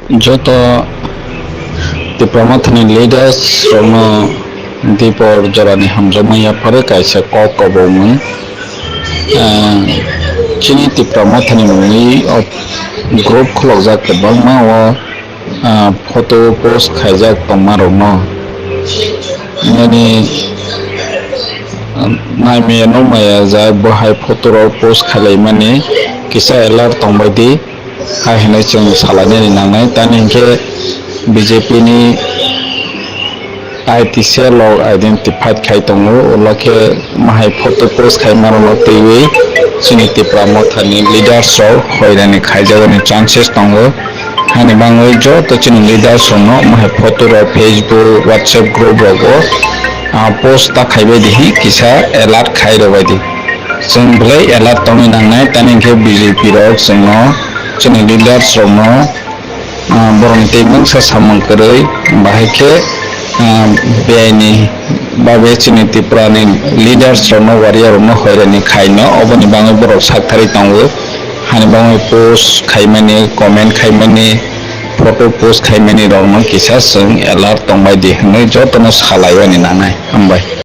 joto the Mothani leaders from Dipor Jorani Hamjamaya Parakaisa Kokobomun Chini the Mothani Muni of group Klozak the Bangma or photo post Kajak Tomarono Many Naimia no Maya Zai photo post Kalemani Kisa Elar Tombadi I Hinoi Salani Nangai Taninke BJP ni ITC law identified Kaitongo Loke Mahai photo post Kaimaro TV Siniti Mothani leaders so Hoidani Kaijani chances Tongo Hanibango Jo Tachin leaders so no Mahai photo Facebook WhatsApp group logo post ta Kaibedi Kisa Elat Kaidovadi Simple Elat Tomi Nangai Taninke BJP rock Sino Chini leaders so no Borok tebang sasamang kerai bahike beani babe chini tiprani leaders rono warrior rono hoirani khaino oboni bangai borok saktari tongo hani bangai post khaimani comment khaimani photo post khaimani rono kisa sing alert tongbai di hnoi jotono salayoni nanai ambai